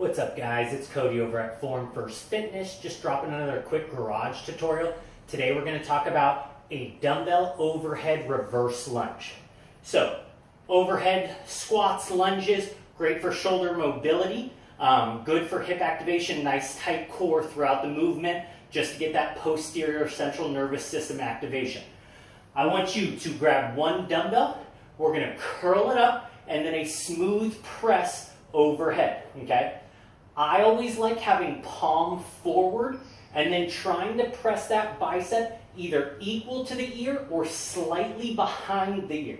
What's up guys, it's Cody over at Form First Fitness, just dropping another quick garage tutorial. Today we're going to talk about a dumbbell overhead reverse lunge. So, overhead squats, lunges, great for shoulder mobility, good for hip activation, nice tight core throughout the movement, just to get that posterior central nervous system activation. I want you to grab one dumbbell, we're going to curl it up, and then a smooth press overhead, okay? I always like having palm forward and then trying to press that bicep either equal to the ear or slightly behind the ear.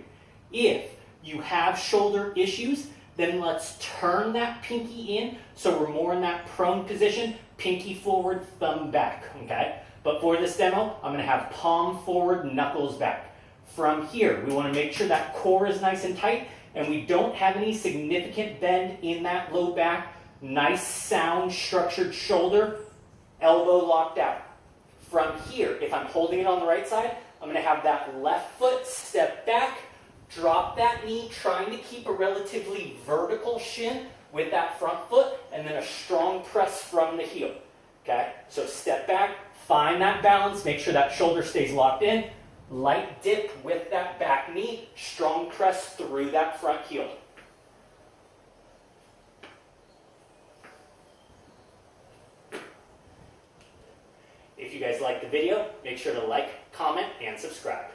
If you have shoulder issues, then let's turn that pinky in so we're more in that prone position, pinky forward, thumb back, okay? But for this demo, I'm going to have palm forward, knuckles back. From here, we want to make sure that core is nice and tight and we don't have any significant bend in that low back. Nice, sound, structured shoulder, elbow locked out. From here, if I'm holding it on the right side, I'm going to have that left foot step back, drop that knee, trying to keep a relatively vertical shin with that front foot, and then a strong press from the heel. Okay, so step back, find that balance, make sure that shoulder stays locked in, light dip with that back knee, strong press through that front heel. If you guys like the video, make sure to like, comment, and subscribe.